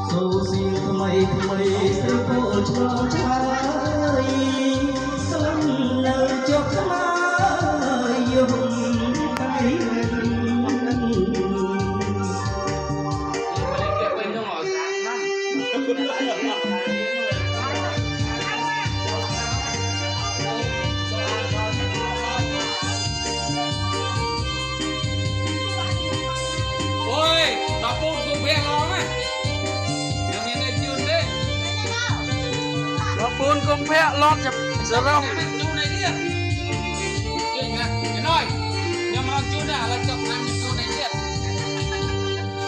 សូសៀងថ្មីថ្មីស្រីពោលឆ្លងឆ្លើយស្លឹងនៅជោគស្មាយយំតែដល់ពូនគូវាឡងណាยังមានតែជឿនទេដល់ពូនគុំភ័ក្រឡត់សរងជូននេះទៀតជឿនណាណយខ្ញុំរកជូនណាឥឡូវចុកតាមខ្ញុំជូននេះទៀត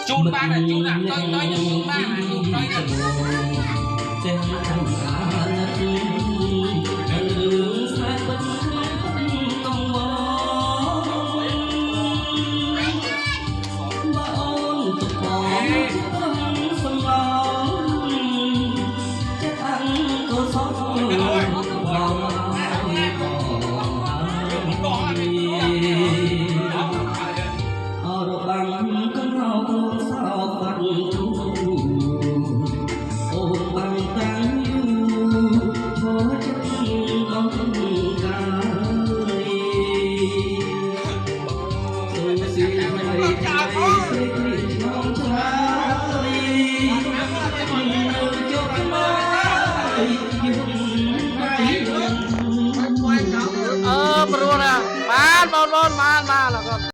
ជូនបានតែជូនណាទៅខ្ញុំជូនបានជូនទៅទៅចេះធម្មតារឿងស្នេហ៍ពិតកងវសំឡងចិត្តអញក៏សោកបង